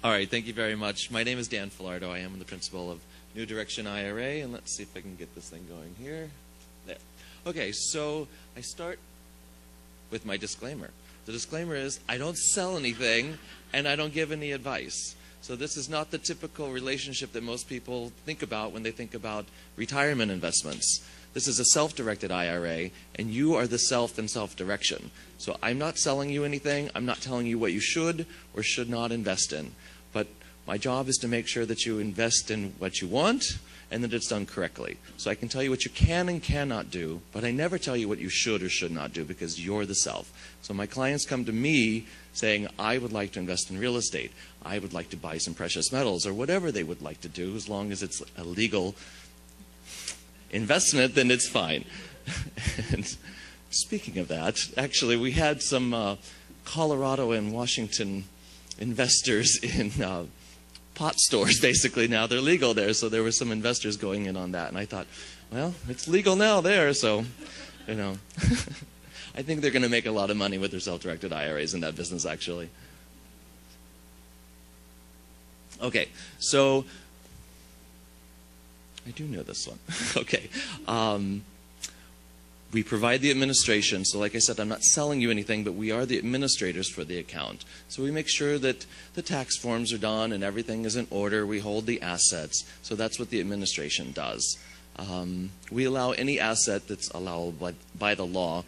All right, thank you very much. My name is Dan Filardo. I am the principal of New Direction IRA, and let's see if I can get this thing going here. There. Okay, so I start with my disclaimer. The disclaimer is I don't sell anything, and I don't give any advice. So this is not the typical relationship that most people think about when they think about retirement investments. This is a self-directed IRA, and you are the self and self-direction. So I'm not selling you anything. I'm not telling you what you should or should not invest in. But my job is to make sure that you invest in what you want and that it's done correctly. So I can tell you what you can and cannot do, but I never tell you what you should or should not do because you're the self. So my clients come to me saying, I would like to invest in real estate. I would like to buy some precious metals or whatever they would like to do, as long as it's a legal investment, then it's fine. And speaking of that, actually we had some Colorado and Washington investors in pot stores, basically. Now they're legal there, so there were some investors going in on that, and I thought, well, it's legal now there, so, you know. I think they're going to make a lot of money with their self-directed IRAs in that business, actually. Okay, so I do know this one. Okay. We provide the administration. So like I said, I'm not selling you anything, but we are the administrators for the account. So we make sure that the tax forms are done and everything is in order. We hold the assets. So that's what the administration does. We allow any asset that's allowable by the law.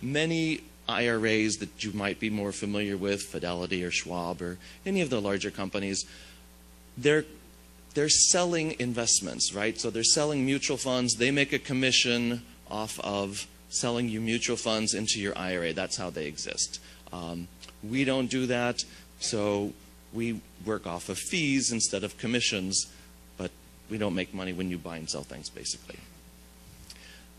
Many IRAs that you might be more familiar with, Fidelity or Schwab or any of the larger companies, they're selling investments, right? So they're selling mutual funds. They make a commission off of selling you mutual funds into your IRA. That's how they exist. We don't do that, so we work off of fees instead of commissions, but we don't make money when you buy and sell things, basically.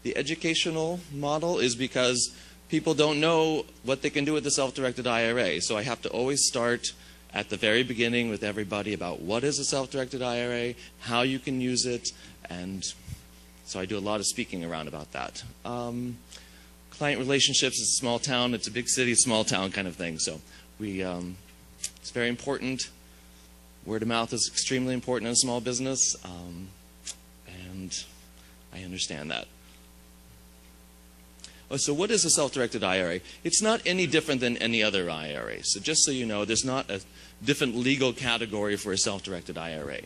The educational model is because people don't know what they can do with the self-directed IRA, so I have to always start at the very beginning with everybody about what is a self-directed IRA, how you can use it, and so I do a lot of speaking around about that. Client relationships is a small town. It's a big city, small town kind of thing. So it's very important. Word of mouth is extremely important in a small business, and I understand that. Oh, so what is a self-directed IRA? It's not any different than any other IRA. So just so you know, there's not a different legal category for a self-directed IRA.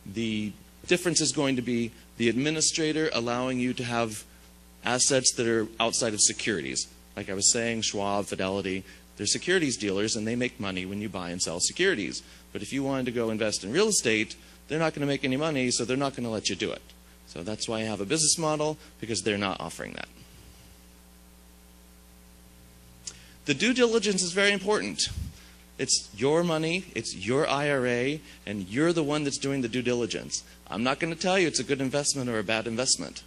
The difference is going to be the administrator allowing you to have assets that are outside of securities. Like I was saying, Schwab, Fidelity, they're securities dealers and they make money when you buy and sell securities. But if you wanted to go invest in real estate, they're not going to make any money, so they're not going to let you do it. So that's why I have a business model, because they're not offering that. The due diligence is very important. It's your money, it's your IRA, and you're the one that's doing the due diligence. I'm not going to tell you it's a good investment or a bad investment.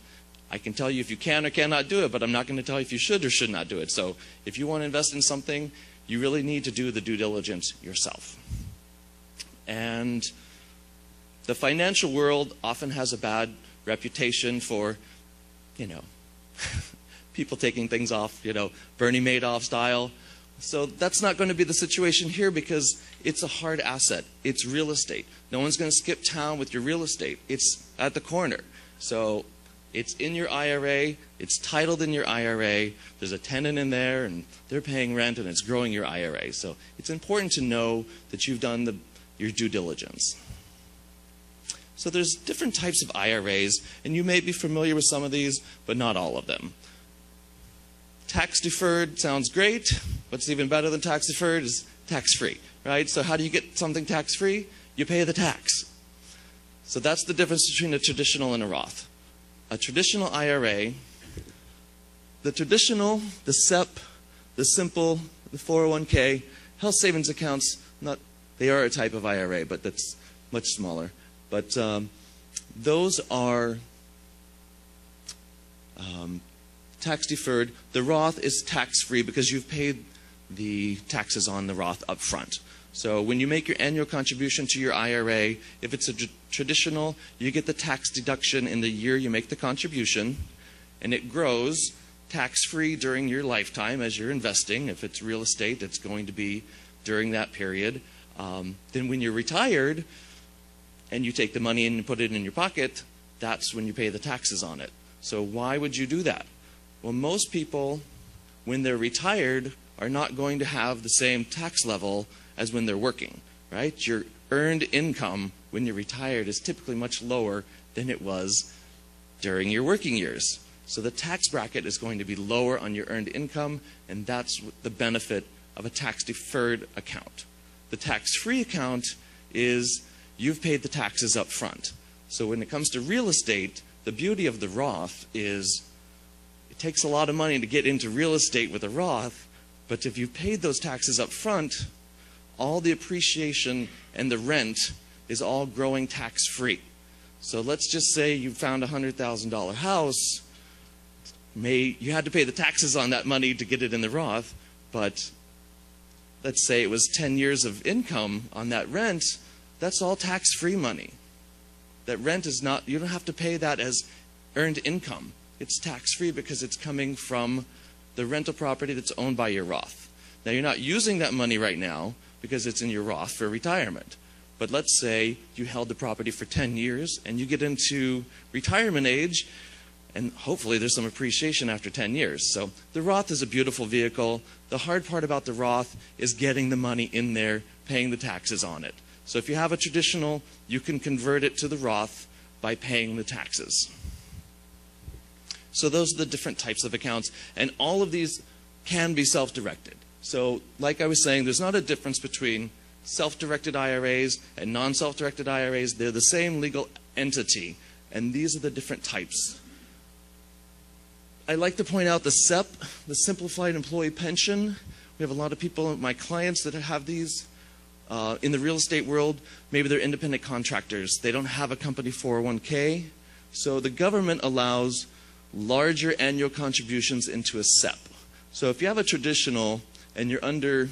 I can tell you if you can or cannot do it, but I'm not going to tell you if you should or should not do it. So if you want to invest in something, you really need to do the due diligence yourself. And the financial world often has a bad reputation for, you know, people taking things off, you know, Bernie Madoff style. So that's not going to be the situation here because it's a hard asset. It's real estate. No one's going to skip town with your real estate. It's at the corner. So it's in your IRA. It's titled in your IRA. There's a tenant in there and they're paying rent and it's growing your IRA. So it's important to know that you've done your due diligence. So there's different types of IRAs, and you may be familiar with some of these, but not all of them. Tax deferred sounds great. What's even better than tax deferred is tax free, right? So how do you get something tax free? You pay the tax. So that's the difference between a traditional and a Roth. A traditional IRA, the traditional, the SEP, the simple, the 401k, health savings accounts, they are a type of IRA, but that's much smaller. But those are tax deferred. The Roth is tax free because you've paid the taxes on the Roth up front. So when you make your annual contribution to your IRA, if it's a traditional, you get the tax deduction in the year you make the contribution, and it grows tax free during your lifetime as you're investing. If it's real estate, it's going to be during that period. Then when you're retired and you take the money and put it in your pocket, that's when you pay the taxes on it. So why would you do that? Well, most people, when they're retired, are not going to have the same tax level as when they're working, right? Your earned income when you're retired is typically much lower than it was during your working years. So the tax bracket is going to be lower on your earned income, and that's the benefit of a tax-deferred account. The tax-free account is you've paid the taxes up front. So when it comes to real estate, the beauty of the Roth is it takes a lot of money to get into real estate with a Roth, but if you've paid those taxes up front, all the appreciation and the rent is all growing tax-free. So let's just say you found a $100,000 house. You had to pay the taxes on that money to get it in the Roth, but let's say it was 10 years of income on that rent. That's all tax-free money. That rent is not, you don't have to pay that as earned income. It's tax-free because it's coming from the rental property that's owned by your Roth. Now, you're not using that money right now because it's in your Roth for retirement. But let's say you held the property for 10 years and you get into retirement age, and hopefully there's some appreciation after 10 years. So the Roth is a beautiful vehicle. The hard part about the Roth is getting the money in there, paying the taxes on it. So if you have a traditional, you can convert it to the Roth by paying the taxes. So those are the different types of accounts, and all of these can be self-directed. So like I was saying, there's not a difference between self-directed IRAs and non-self-directed IRAs. They're the same legal entity, and these are the different types. I like to point out the SEP, the Simplified Employee Pension. We have a lot of people, my clients, that have these. In the real estate world, maybe they're independent contractors. They don't have a company 401k. So the government allows larger annual contributions into a SEP. So if you have a traditional and you're under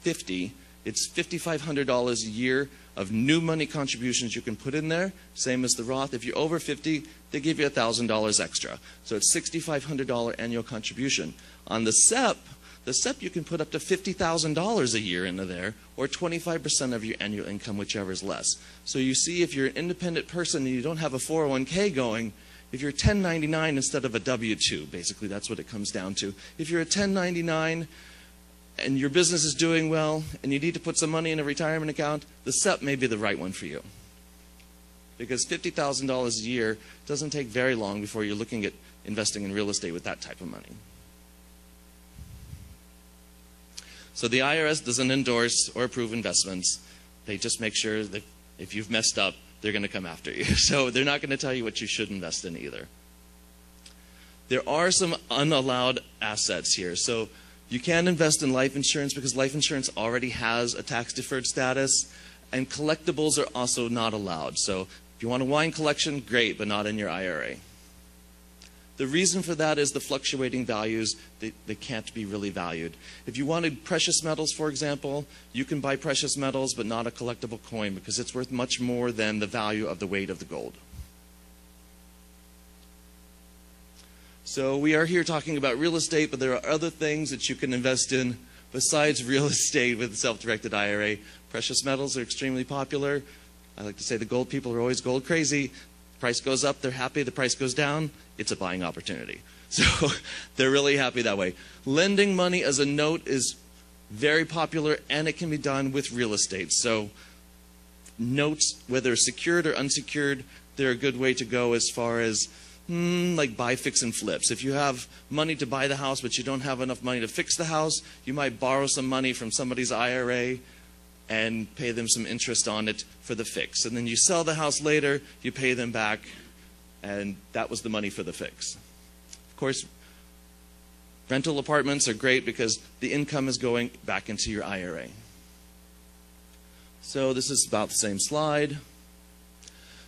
50, it's $5,500 a year of new money contributions you can put in there, same as the Roth. If you're over 50, they give you $1,000 extra. So it's $6,500 annual contribution. On the SEP you can put up to $50,000 a year into there, or 25% of your annual income, whichever is less. So you see, if you're an independent person and you don't have a 401k going, if you're 1099 instead of a W-2, basically that's what it comes down to. If you're a 1099 and your business is doing well and you need to put some money in a retirement account, the SEP may be the right one for you. Because $50,000 a year doesn't take very long before you're looking at investing in real estate with that type of money. So the IRS doesn't endorse or approve investments. They just make sure that if you've messed up, they're going to come after you. So they're not going to tell you what you should invest in either. There are some unallowed assets here. So you can invest in life insurance because life insurance already has a tax-deferred status, and collectibles are also not allowed. So if you want a wine collection, great, but not in your IRA. The reason for that is the fluctuating values, they can't be really valued. If you wanted precious metals, for example, you can buy precious metals but not a collectible coin because it's worth much more than the value of the weight of the gold. So we are here talking about real estate, but there are other things that you can invest in besides real estate with the self-directed IRA. Precious metals are extremely popular. I like to say the gold people are always gold crazy. Price goes up, they're happy. The price goes down, it's a buying opportunity. So they're really happy that way. Lending money as a note is very popular, and it can be done with real estate. So notes, whether secured or unsecured, they're a good way to go as far as like buy, fix, and flips. If you have money to buy the house but you don't have enough money to fix the house, you might borrow some money from somebody's IRA and pay them some interest on it for the fix. And then you sell the house later, you pay them back, and that was the money for the fix. Of course, rental apartments are great because the income is going back into your IRA. So this is about the same slide.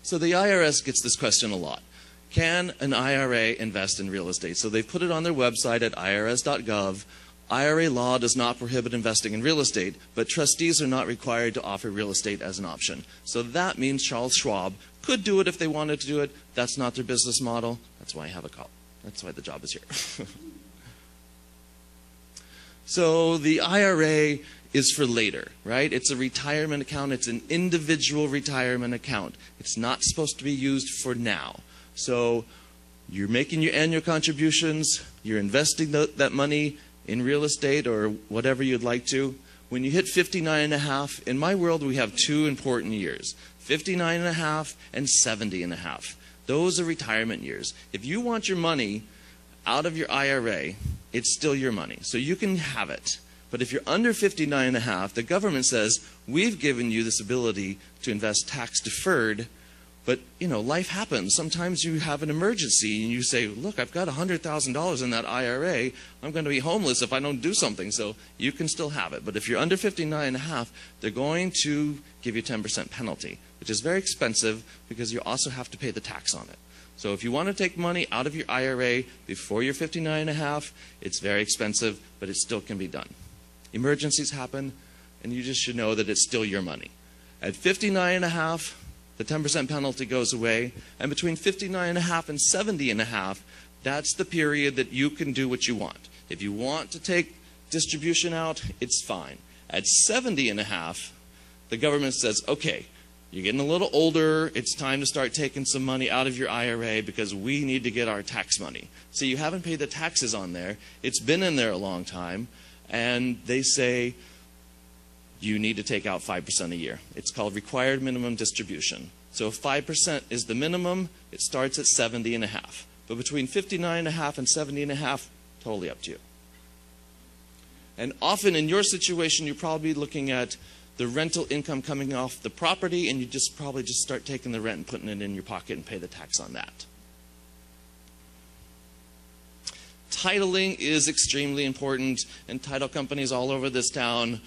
So the IRS gets this question a lot. Can an IRA invest in real estate? So they've put it on their website at irs.gov. IRA law does not prohibit investing in real estate, but trustees are not required to offer real estate as an option. So that means Charles Schwab could do it if they wanted to do it. That's not their business model. That's why I have a call. That's why the job is here. So the IRA is for later, right? It's a retirement account. It's an individual retirement account. It's not supposed to be used for now. So you're making your annual contributions. You're investing that money in real estate or whatever you'd like to. When you hit 59.5, in my world we have two important years, 59.5 and 70.5. Those are retirement years. If you want your money out of your IRA, it's still your money, so you can have it. But if you're under 59.5, the government says, we've given you this ability to invest tax deferred, but life happens. Sometimes you have an emergency and you say, look, I've got $100,000 in that IRA. I'm going to be homeless if I don't do something. So you can still have it. But if you're under 59.5, they're going to give you a 10% penalty, which is very expensive because you also have to pay the tax on it. So if you want to take money out of your IRA before you're 59.5, it's very expensive, but it still can be done. Emergencies happen, and you just should know that it's still your money. At 59.5, the 10% penalty goes away, and between 59.5 and 70.5, that's the period that you can do what you want. If you want to take distribution out, it's fine. At 70.5, the government says, okay, you're getting a little older, it's time to start taking some money out of your IRA because we need to get our tax money. So you haven't paid the taxes on there, it's been in there a long time, and they say, you need to take out 5% a year. It's called required minimum distribution. So if 5% is the minimum, it starts at 70.5. But between 59.5 and 70.5, totally up to you. And often in your situation, you're probably looking at the rental income coming off the property, and you probably just start taking the rent and putting it in your pocket and pay the tax on that. Titling is extremely important, and title companies all over this town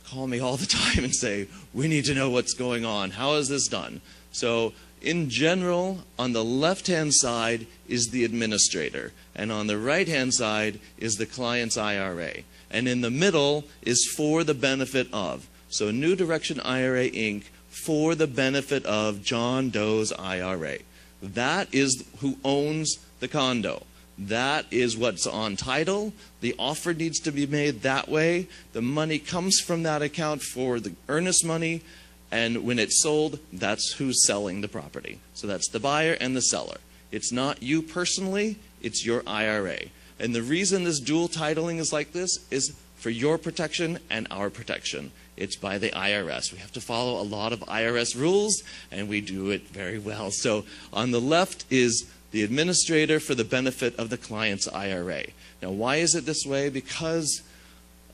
call me all the time and say, we need to know what's going on. How is this done? So in general, on the left-hand side is the administrator, and on the right-hand side is the client's IRA. And in the middle is for the benefit of. So New Direction IRA, Inc., for the benefit of John Doe's IRA. That is who owns the condo. That is what's on title. The offer needs to be made that way. The money comes from that account for the earnest money, and when it's sold, that's who's selling the property. So that's the buyer and the seller. It's not you personally, it's your IRA. And the reason this dual titling is like this is for your protection and our protection. It's by the IRS. We have to follow a lot of IRS rules, and we do it very well. So on the left is the administrator for the benefit of the client's IRA. Now, why is it this way? Because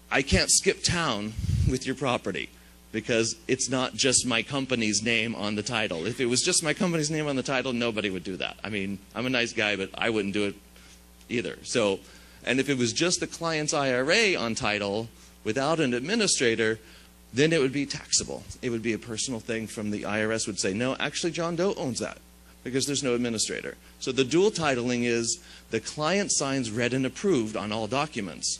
I can't skip town with your property, because it's not just my company's name on the title. If it was just my company's name on the title, nobody would do that. I mean, I'm a nice guy, but I wouldn't do it either. So, and if it was just the client's IRA on title without an administrator, then it would be taxable. It would be a personal thing from the IRS would say, no, actually John Doe owns that, because there's no administrator. So the dual titling is the client signs read and approved on all documents.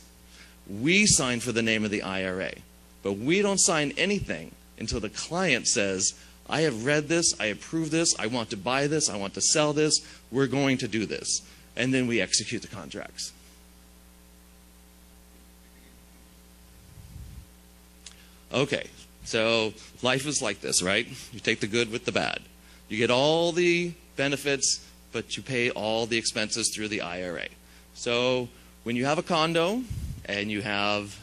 We sign for the name of the IRA, but we don't sign anything until the client says, I have read this, I approve this, I want to buy this, I want to sell this, we're going to do this. And then we execute the contracts. Okay, so life is like this, right? You take the good with the bad. You get all the benefits, but you pay all the expenses through the IRA. So when you have a condo and you have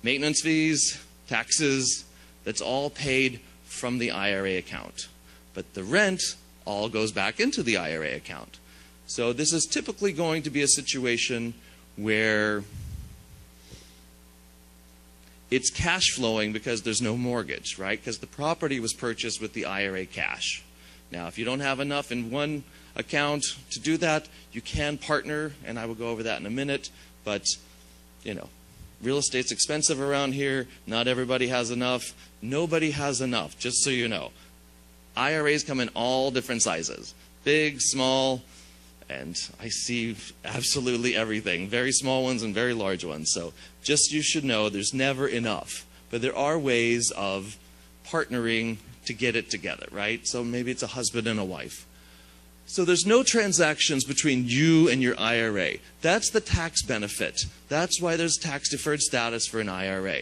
maintenance fees, taxes, that's all paid from the IRA account. But the rent all goes back into the IRA account. So this is typically going to be a situation where it's cash flowing because there's no mortgage, right? Because the property was purchased with the IRA cash. Now, if you don't have enough in one account to do that, you can partner, and I will go over that in a minute. But, you know, real estate's expensive around here. Not everybody has enough. Nobody has enough, just so you know. IRAs come in all different sizes, big, small, and I see absolutely everything, very small ones and very large ones. So just you should know there's never enough. But there are ways of partnering to get it together, right? So maybe it's a husband and a wife. So there's no transactions between you and your IRA. That's the tax benefit. That's why there's tax deferred status for an IRA.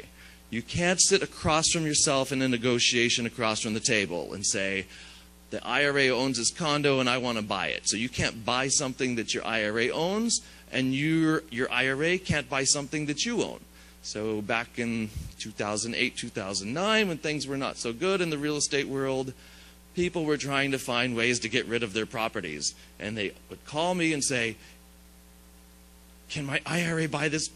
You can't sit across from yourself in a negotiation across from the table and say, the IRA owns this condo and I want to buy it. So you can't buy something that your IRA owns, and your IRA can't buy something that you own. So back in 2008, 2009, when things were not so good in the real estate world, people were trying to find ways to get rid of their properties. And they would call me and say, can my IRA buy this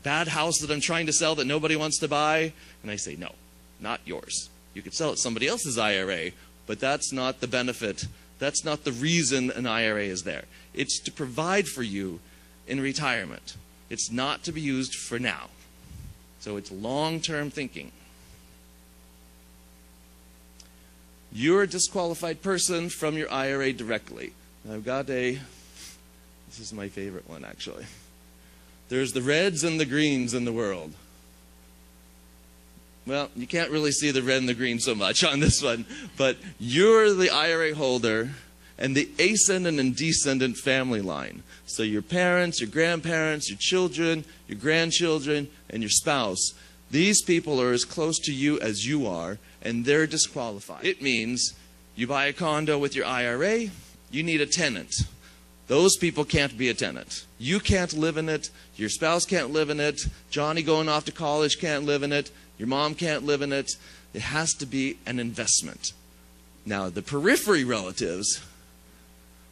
bad house that I'm trying to sell that nobody wants to buy? And I say, no, not yours. You could sell it somebody else's IRA, but that's not the benefit. That's not the reason an IRA is there. It's to provide for you in retirement. It's not to be used for now. So it's long-term thinking. You're a disqualified person from your IRA directly. I've got this is my favorite one actually. There's the reds and the greens in the world. Well, you can't really see the red and the green so much on this one, but you're the IRA holder and the ascendant and descendant family line. So your parents, your grandparents, your children, your grandchildren, and your spouse, these people are as close to you as you are, and they're disqualified. It means you buy a condo with your IRA, you need a tenant. Those people can't be a tenant. You can't live in it, your spouse can't live in it, Johnny going off to college can't live in it, your mom can't live in it. It has to be an investment. Now, the periphery relatives,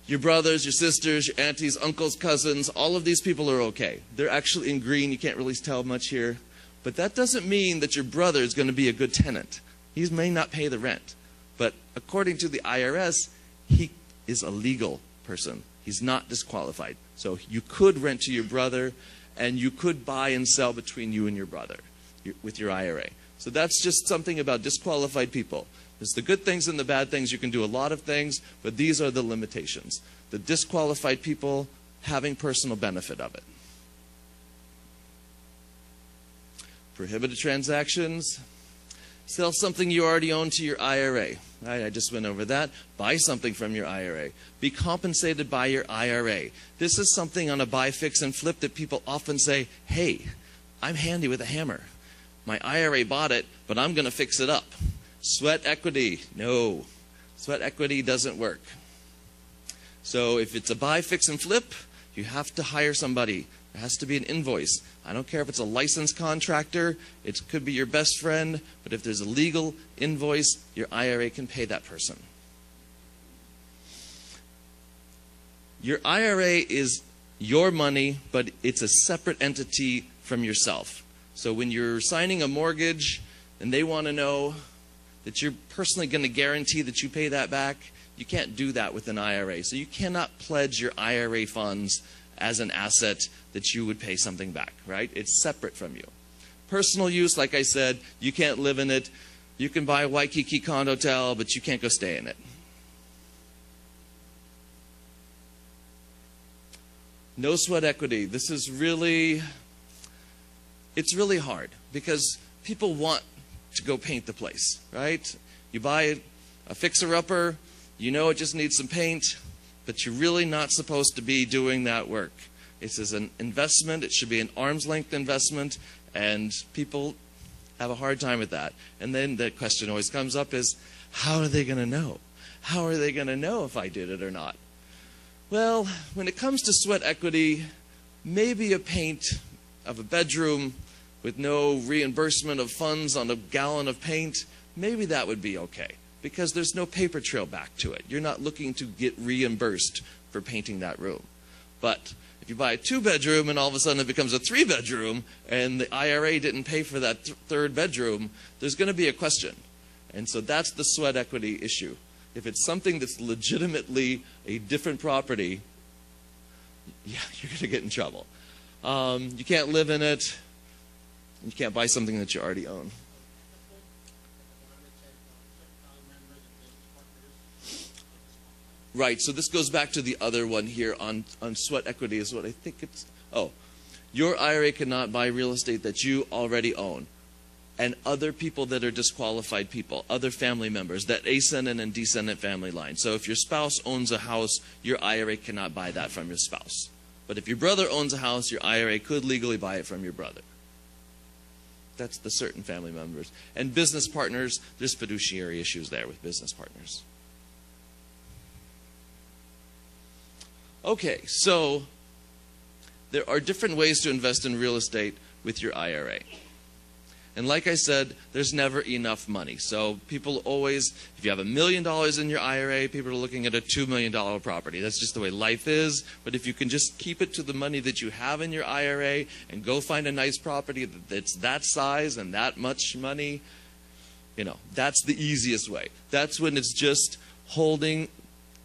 your brothers, your sisters, your aunties, uncles, cousins, all of these people are okay. They're actually in green. You can't really tell much here. But that doesn't mean that your brother is going to be a good tenant. He may not pay the rent. But according to the IRS, he is a legal person. He's not disqualified. So you could rent to your brother, and you could buy and sell between you and your brother with your IRA. So that's just something about disqualified people. There's the good things and the bad things. You can do a lot of things, but these are the limitations. The disqualified people having personal benefit of it. Prohibited transactions. Sell something you already own to your IRA. Right, I just went over that. Buy something from your IRA. Be compensated by your IRA. This is something on a buy, fix, and flip that people often say, hey, I'm handy with a hammer. My IRA bought it, but I'm going to fix it up. Sweat equity. No. Sweat equity doesn't work. So if it's a buy, fix, and flip, you have to hire somebody. There has to be an invoice. I don't care if it's a licensed contractor. It could be your best friend. But if there's a legal invoice, your IRA can pay that person. Your IRA is your money, but it's a separate entity from yourself. So when you're signing a mortgage and they want to know that you're personally going to guarantee that you pay that back, you can't do that with an IRA. So you cannot pledge your IRA funds as an asset that you would pay something back, right? It's separate from you. Personal use, like I said, you can't live in it. You can buy a Waikiki condotel, but you can't go stay in it. No sweat equity. This is really, it's really hard because people want to go paint the place, right? You buy a fixer-upper, you know it just needs some paint, but you're really not supposed to be doing that work. This is an investment. It should be an arm's length investment, and people have a hard time with that. And then the question always comes up is, how are they going to know? How are they going to know if I did it or not? Well, when it comes to sweat equity, maybe a paint of a bedroom with no reimbursement of funds on a gallon of paint, maybe that would be okay, because there's no paper trail back to it. You're not looking to get reimbursed for painting that room. But if you buy a 2-bedroom and all of a sudden it becomes a 3-bedroom and the IRA didn't pay for that third bedroom, there's going to be a question. And so that's the sweat equity issue. If it's something that's legitimately a different property, yeah, you're going to get in trouble. You can't live in it. You can't buy something that you already own. Right, so this goes back to the other one here on sweat equity is what I think it's, oh, your IRA cannot buy real estate that you already own. And other people that are disqualified people, other family members, that ascendant and descendant family line. So if your spouse owns a house, your IRA cannot buy that from your spouse. But if your brother owns a house, your IRA could legally buy it from your brother. That's the certain family members. And business partners, there's fiduciary issues there with business partners. Okay, so there are different ways to invest in real estate with your IRA. And like I said, there's never enough money. So people always, if you have $1 million in your IRA, people are looking at a $2 million property. That's just the way life is. But if you can just keep it to the money that you have in your IRA and go find a nice property that's that size and that much money, you know, that's the easiest way. That's when it's just holding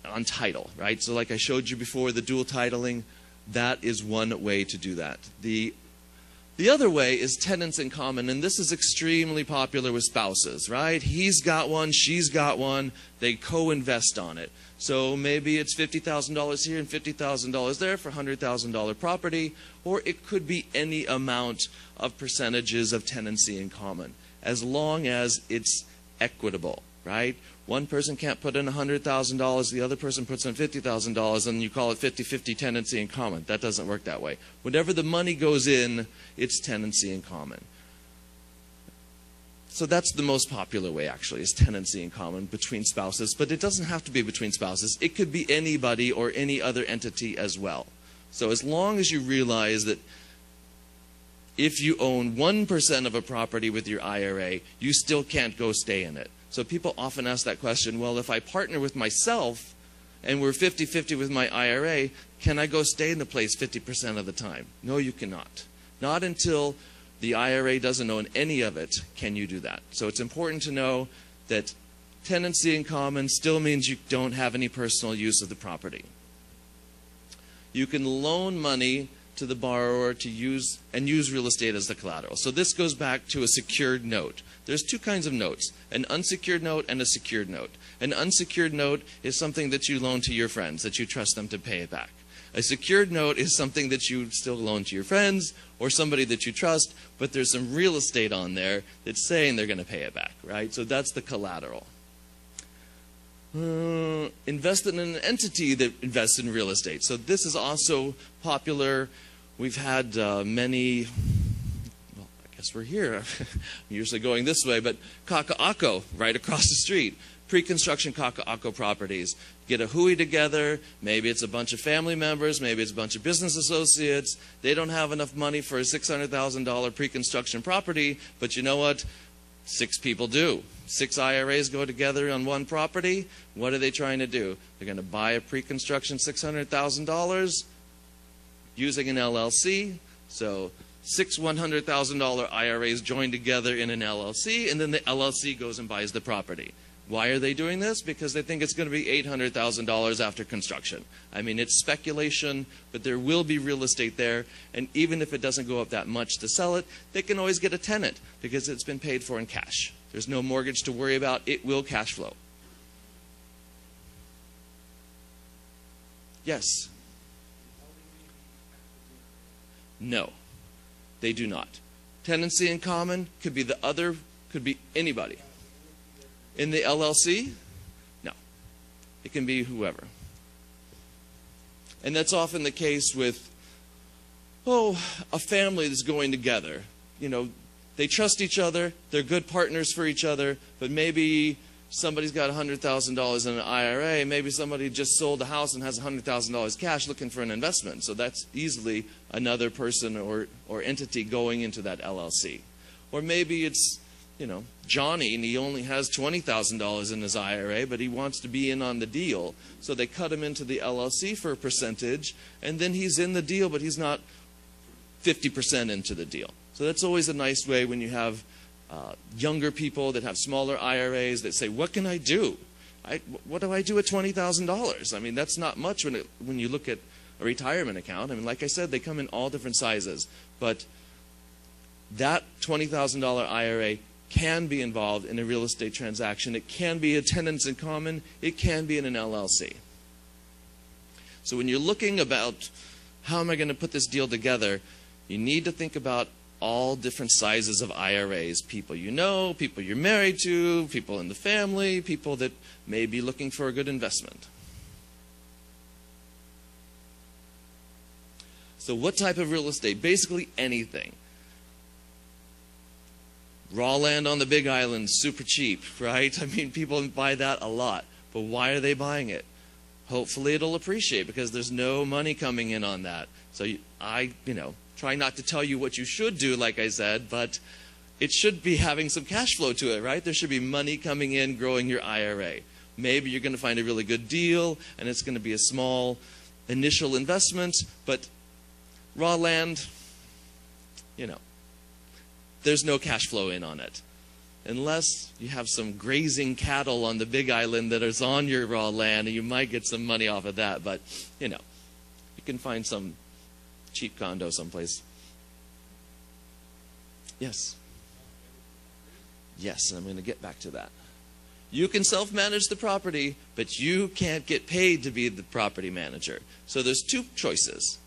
on title, right? So like I showed you before, the dual titling, that is one way to do that. The other way is tenants in common, and this is extremely popular with spouses, right? He's got one, she's got one, they co-invest on it. So maybe it's $50,000 here and $50,000 there for $100,000 property, or it could be any amount of percentages of tenancy in common, as long as it's equitable, right? One person can't put in $100,000, the other person puts in $50,000, and you call it 50-50 tenancy in common. That doesn't work that way. Whenever the money goes in, it's tenancy in common. So that's the most popular way, actually, is tenancy in common between spouses. But it doesn't have to be between spouses. It could be anybody or any other entity as well. So as long as you realize that if you own 1% of a property with your IRA, you still can't go stay in it. So people often ask that question, well, if I partner with myself and we're 50-50 with my IRA, can I go stay in the place 50% of the time? No, you cannot. Not until the IRA doesn't own any of it can you do that. So it's important to know that tenancy in common still means you don't have any personal use of the property. You can loan money to the borrower to use real estate as the collateral. So this goes back to a secured note. There's two kinds of notes, an unsecured note and a secured note. An unsecured note is something that you loan to your friends, that you trust them to pay it back. A secured note is something that you still loan to your friends or somebody that you trust, but there's some real estate on there that's saying they're going to pay it back, right? So that's the collateral. Invest in an entity that invests in real estate. So this is also popular. We've had many, well, I guess we're here. I'm usually going this way, but kaka'ako right across the street. Pre-construction kaka'ako properties. Get a hui together. Maybe it's a bunch of family members. Maybe it's a bunch of business associates. They don't have enough money for a $600,000 pre-construction property, but you know what? 6 people do. 6 IRAs go together on one property. What are they trying to do? They're going to buy a pre-construction $600,000 using an LLC. So 6 $100,000 IRAs join together in an LLC, and then the LLC goes and buys the property. Why are they doing this? Because they think it's going to be $800,000 after construction. I mean, it's speculation, but there will be real estate there. And even if it doesn't go up that much to sell it, they can always get a tenant because it's been paid for in cash. There's no mortgage to worry about. It will cash flow. Yes? No, they do not. Tenancy in common could be the other, could be anybody. In the LLC? No. It can be whoever. And that's often the case with, a family that's going together. You know, they trust each other, they're good partners for each other, but maybe somebody's got $100,000 in an IRA, maybe somebody just sold a house and has $100,000 cash looking for an investment. So that's easily another person or entity going into that LLC. Or maybe it's, you know, Johnny, and he only has $20,000 in his IRA, but he wants to be in on the deal. So they cut him into the LLC for a percentage, and then he's in the deal, but he's not 50% into the deal. So that's always a nice way when you have younger people that have smaller IRAs that say, what can I do? What do I do with $20,000? I mean, that's not much when you look at a retirement account. I mean, like I said, they come in all different sizes. But that $20,000 IRA can be involved in a real estate transaction. It can be a tenants in common. It can be in an LLC. So when you're looking about how am I going to put this deal together, you need to think about all different sizes of IRAs. People you know, people you're married to, people in the family, people that may be looking for a good investment. So what type of real estate? Basically anything. Raw land on the Big Island, super cheap, right? I mean, people buy that a lot. But why are they buying it? Hopefully it'll appreciate because there's no money coming in on that. So I try not to tell you what you should do, like I said, but it should be having some cash flow to it, right? There should be money coming in, growing your IRA. Maybe you're going to find a really good deal, and it's going to be a small initial investment, but raw land, there's no cash flow in on it. Unless you have some grazing cattle on the Big Island that is on your raw land, and you might get some money off of that, but, you can find some cheap condo someplace. Yes? Yes, and I'm going to get back to that. You can self-manage the property, but you can't get paid to be the property manager. So there's two choices.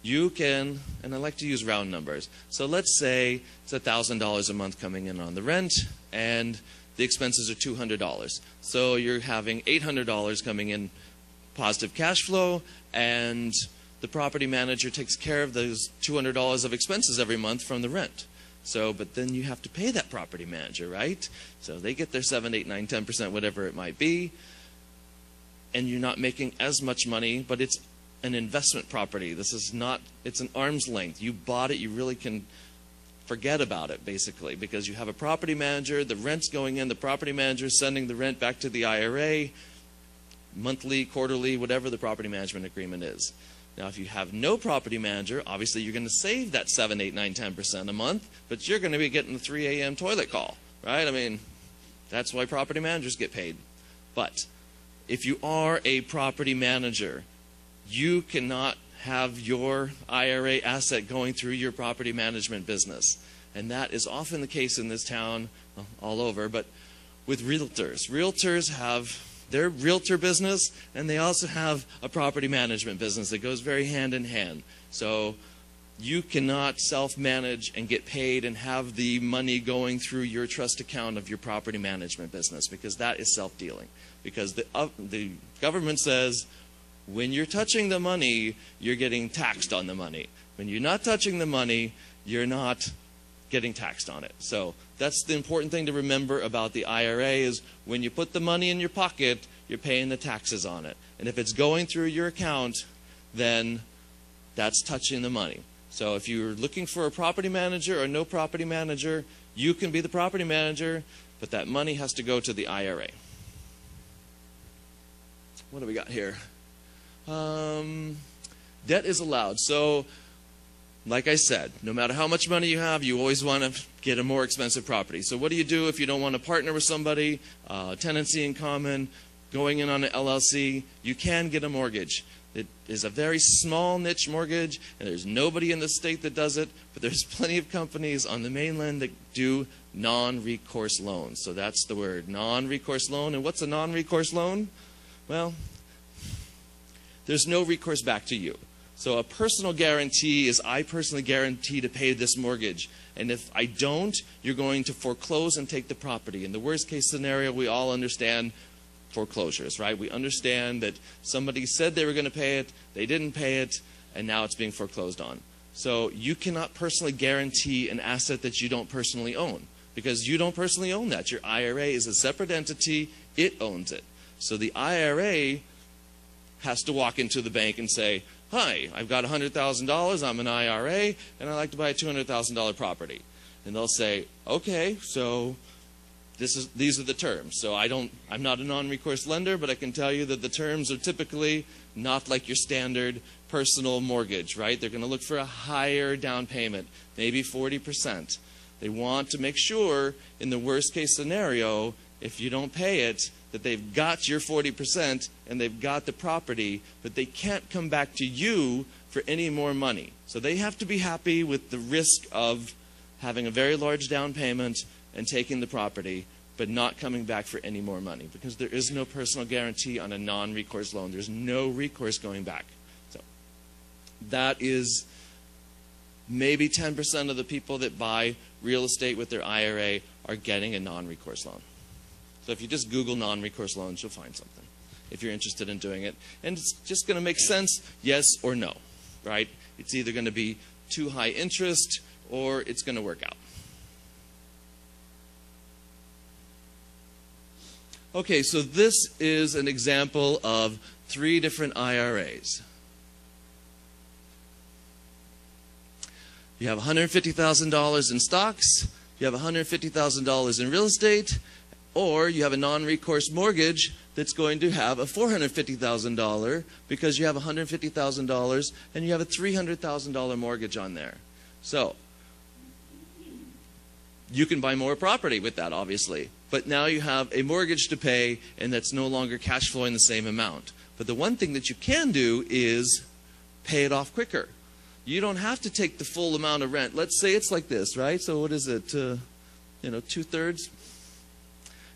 You can, and I like to use round numbers. So let's say it's $1,000 a month coming in on the rent, and the expenses are $200. So you're having $800 coming in positive cash flow, and the property manager takes care of those $200 of expenses every month from the rent. So, but then you have to pay that property manager, right? So they get their 7, 8, 9, 10%, whatever it might be, and you're not making as much money, but it's an investment property. This is not, it's an arm's length. You bought it, you really can forget about it, basically, because you have a property manager, the rent's going in, the property manager is sending the rent back to the IRA, monthly, quarterly, whatever the property management agreement is. Now, if you have no property manager, obviously you're going to save that 7, 8, 9, 10% a month, but you're going to be getting the 3 a.m. toilet call, right? I mean, that's why property managers get paid. But if you are a property manager, you cannot have your IRA asset going through your property management business. And that is often the case in this town, well, all over, but with realtors. Realtors have their realtor business, and they also have a property management business that goes very hand in hand. So you cannot self-manage and get paid and have the money going through your trust account of your property management business, because that is self-dealing. Because the government says, when you're touching the money, you're getting taxed on the money. When you're not touching the money, you're not getting taxed on it. So that's the important thing to remember about the IRA is when you put the money in your pocket, you're paying the taxes on it. And if it's going through your account, then that's touching the money. So if you're looking for a property manager or no property manager, you can be the property manager, but that money has to go to the IRA. What do we got here? Debt is allowed. So like I said, no matter how much money you have, you always want to get a more expensive property. So what do you do if you don't want to partner with somebody, tenancy in common, going in on an LLC? You can get a mortgage. It is a very small niche mortgage, and there's nobody in the state that does it, but there's plenty of companies on the mainland that do non-recourse loans. So that's the word, non-recourse loan. And what's a non-recourse loan? Well, there's no recourse back to you. So a personal guarantee is I personally guarantee to pay this mortgage. And if I don't, you're going to foreclose and take the property. In the worst case scenario, we all understand foreclosures, right? We understand that somebody said they were going to pay it, they didn't pay it, and now it's being foreclosed on. So you cannot personally guarantee an asset that you don't personally own, because you don't personally own that. Your IRA is a separate entity, it owns it. So the IRA has to walk into the bank and say, hi, I've got $100,000, I'm an IRA, and I'd like to buy a $200,000 property. And they'll say, okay, so these are the terms. So I'm not a non-recourse lender, but I can tell you that the terms are typically not like your standard personal mortgage, right? They're going to look for a higher down payment, maybe 40%. They want to make sure, in the worst case scenario, if you don't pay it, that they've got your 40% and they've got the property, but they can't come back to you for any more money. So they have to be happy with the risk of having a very large down payment and taking the property, but not coming back for any more money, because there is no personal guarantee on a non-recourse loan. There's no recourse going back. So that is maybe 10% of the people that buy real estate with their IRA are getting a non-recourse loan. So if you just Google non-recourse loans, you'll find something if you're interested in doing it. And it's just going to make sense, yes or no, right? It's either going to be too high interest or it's going to work out. Okay, so this is an example of 3 different IRAs. You have $150,000 in stocks, you have $150,000 in real estate, or you have a non-recourse mortgage that's going to have a $450,000 because you have $150,000 and you have a $300,000 mortgage on there. So you can buy more property with that, obviously. But now you have a mortgage to pay, and that's no longer cash flowing the same amount. But the one thing that you can do is pay it off quicker. You don't have to take the full amount of rent. Let's say it's like this, right? So what is it? 2/3?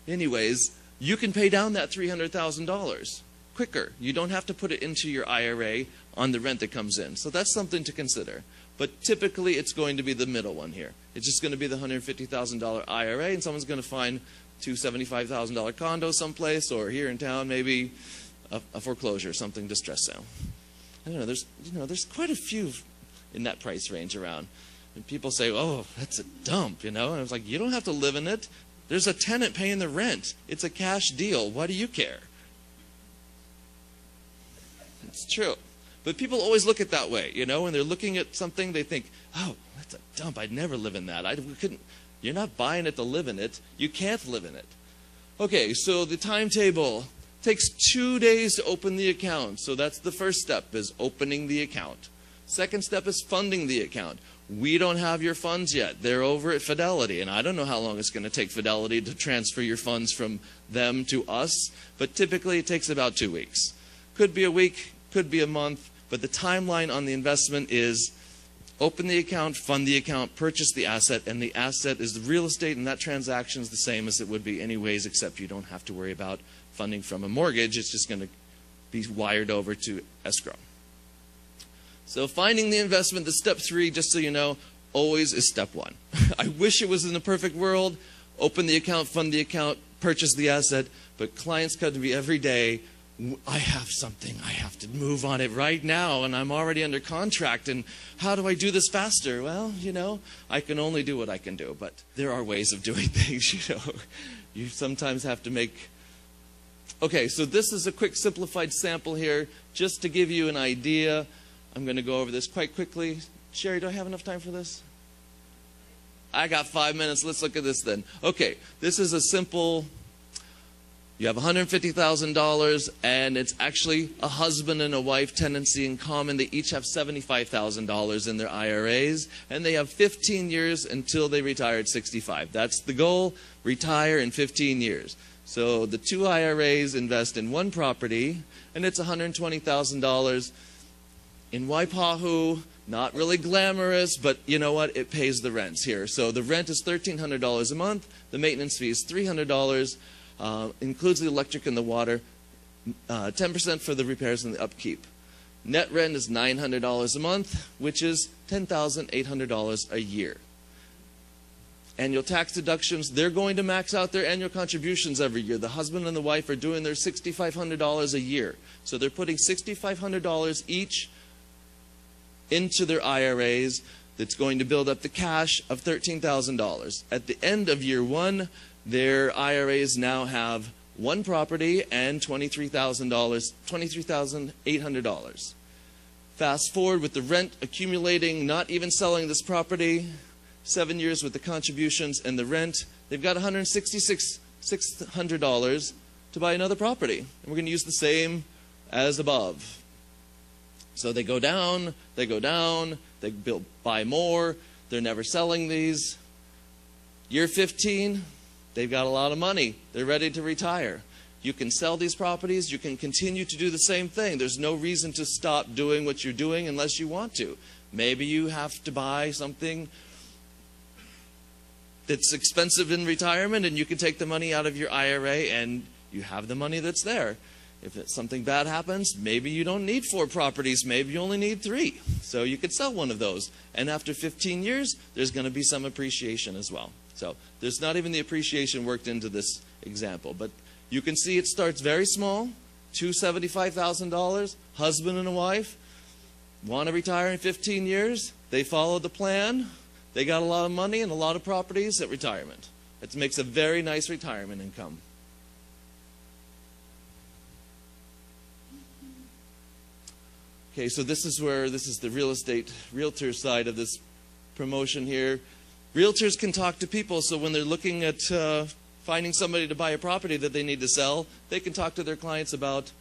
Anyways, you can pay down that $300,000 quicker. You don't have to put it into your IRA on the rent that comes in. So that's something to consider. But typically, it's going to be the middle one here. It's just going to be the $150,000 IRA, and someone's going to find two $75,000 condos someplace, or here in town, maybe a foreclosure, something distress sale. I don't know. There's quite a few in that price range around. And people say, "Oh, that's a dump," And I was like, "You don't have to live in it. There's a tenant paying the rent. It's a cash deal. Why do you care?" It's true. But people always look at it that way, when they're looking at something, they think, "Oh, that's a dump. I'd never live in that. You're not buying it to live in it. You can't live in it." Okay, so the timetable takes 2 days to open the account. So that's the first step, is opening the account. Second step is funding the account. We don't have your funds yet. They're over at Fidelity, and I don't know how long it's going to take Fidelity to transfer your funds from them to us, but typically it takes about 2 weeks. Could be a week, could be a month, but the timeline on the investment is open the account, fund the account, purchase the asset, and the asset is the real estate, and that transaction is the same as it would be anyways, except you don't have to worry about funding from a mortgage. It's just going to be wired over to escrow. So finding the investment, the step 3, just so you know, always is step 1. I wish it was in a perfect world. Open the account, fund the account, purchase the asset, but clients come to me every day, "I have something, I have to move on it right now, and I'm already under contract, and how do I do this faster?" Well, I can only do what I can do, but there are ways of doing things, You sometimes have to make... Okay, so this is a quick simplified sample here, just to give you an idea. I'm going to go over this quite quickly. Sherry, do I have enough time for this? I got 5 minutes. Let's look at this then. Okay, this is a simple... You have $150,000, and it's actually a husband and a wife tenancy in common. They each have $75,000 in their IRAs, and they have 15 years until they retire at 65. That's the goal, retire in 15 years. So the 2 IRAs invest in one property, and it's $120,000 in Waipahu. Not really glamorous, but you know what? It pays the rents here. So the rent is $1,300 a month. The maintenance fee is $300. Includes the electric and the water, 10% for the repairs and the upkeep. Net rent is $900 a month, which is $10,800 a year. Annual tax deductions, they're going to max out their annual contributions every year. The husband and the wife are doing their $6,500 a year. So they're putting $6,500 each into their IRAs. That's going to build up the cash of $13,000. At the end of year 1, their IRAs now have one property and $23,800. Fast forward with the rent accumulating, not even selling this property, 7 years with the contributions and the rent, they've got $166,600 to buy another property. And we're going to use the same as above. So they go down, they buy more, they're never selling these. Year 15, they've got a lot of money. They're ready to retire. You can sell these properties. You can continue to do the same thing. There's no reason to stop doing what you're doing unless you want to. Maybe you have to buy something that's expensive in retirement, and you can take the money out of your IRA, and you have the money that's there. If something bad happens, maybe you don't need 4 properties. Maybe you only need 3. So you could sell one of those. And after 15 years, there's going to be some appreciation as well. So there's not even the appreciation worked into this example. But you can see it starts very small, $275,000, husband and a wife, want to retire in 15 years. They follow the plan. They got a lot of money and a lot of properties at retirement. It makes a very nice retirement income. Okay, so this is the real estate realtor side of this promotion here. Realtors can talk to people, so when they're looking at finding somebody to buy a property that they need to sell, they can talk to their clients about,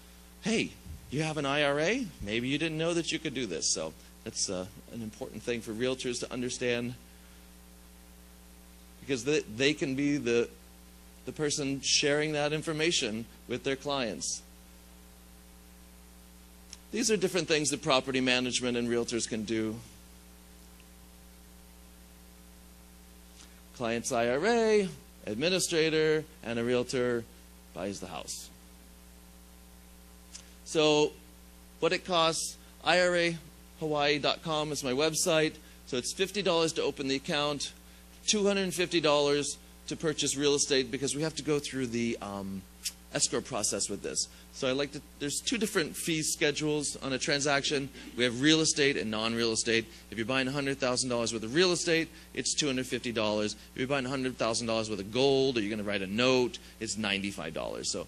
hey, you have an IRA? Maybe you didn't know that you could do this. So that's an important thing for realtors to understand, because they can be the person sharing that information with their clients. These are different things that property management and realtors can do. Client's IRA, administrator, and a realtor buys the house. So what it costs, IRAHawaii.com is my website. So it's $50 to open the account, $250 to purchase real estate, because we have to go through the escrow process with this. So there's two different fee schedules on a transaction. We have real estate and non-real estate. If you're buying $100,000 worth of real estate, it's $250. If you're buying $100,000 worth of gold, or you're going to write a note, it's $95. So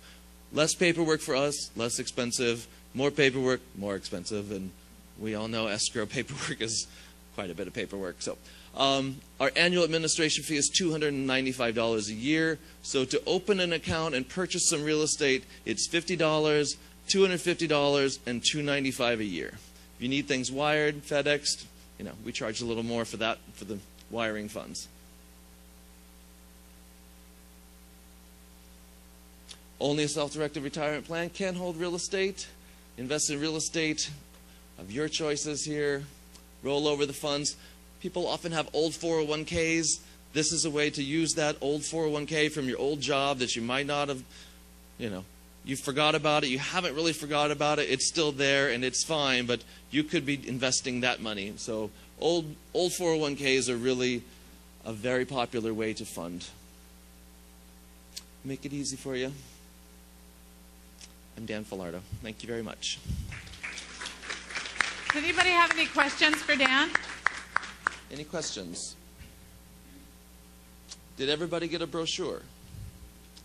less paperwork for us, less expensive. More paperwork, more expensive. And we all know escrow paperwork is quite a bit of paperwork. So our annual administration fee is $295 a year. So to open an account and purchase some real estate, it's $50, $250, and $295 a year. If you need things wired, FedExed, we charge a little more for that, for the wiring funds. Only a self-directed retirement plan can hold real estate. Invest in real estate of your choices here. Roll over the funds. People often have old 401ks. This is a way to use that old 401k from your old job that you might not have, you forgot about it. You haven't really forgot about it. It's still there and it's fine, but you could be investing that money. So old 401ks are really a very popular way to fund. Make it easy for you. I'm Dan Filardo. Thank you very much. Does anybody have any questions for Dan? Any questions? Did everybody get a brochure?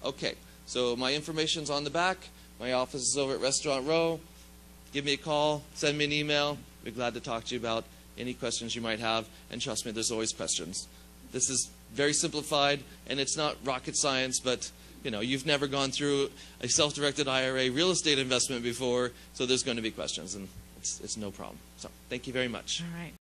Okay, so my information's on the back. My office is over at Restaurant Row. Give me a call, send me an email. We're glad to talk to you about any questions you might have. And trust me, there's always questions. This is very simplified, and it's not rocket science, but you've never gone through a self-directed IRA real estate investment before, so there's going to be questions, and it's no problem. So thank you very much. All right.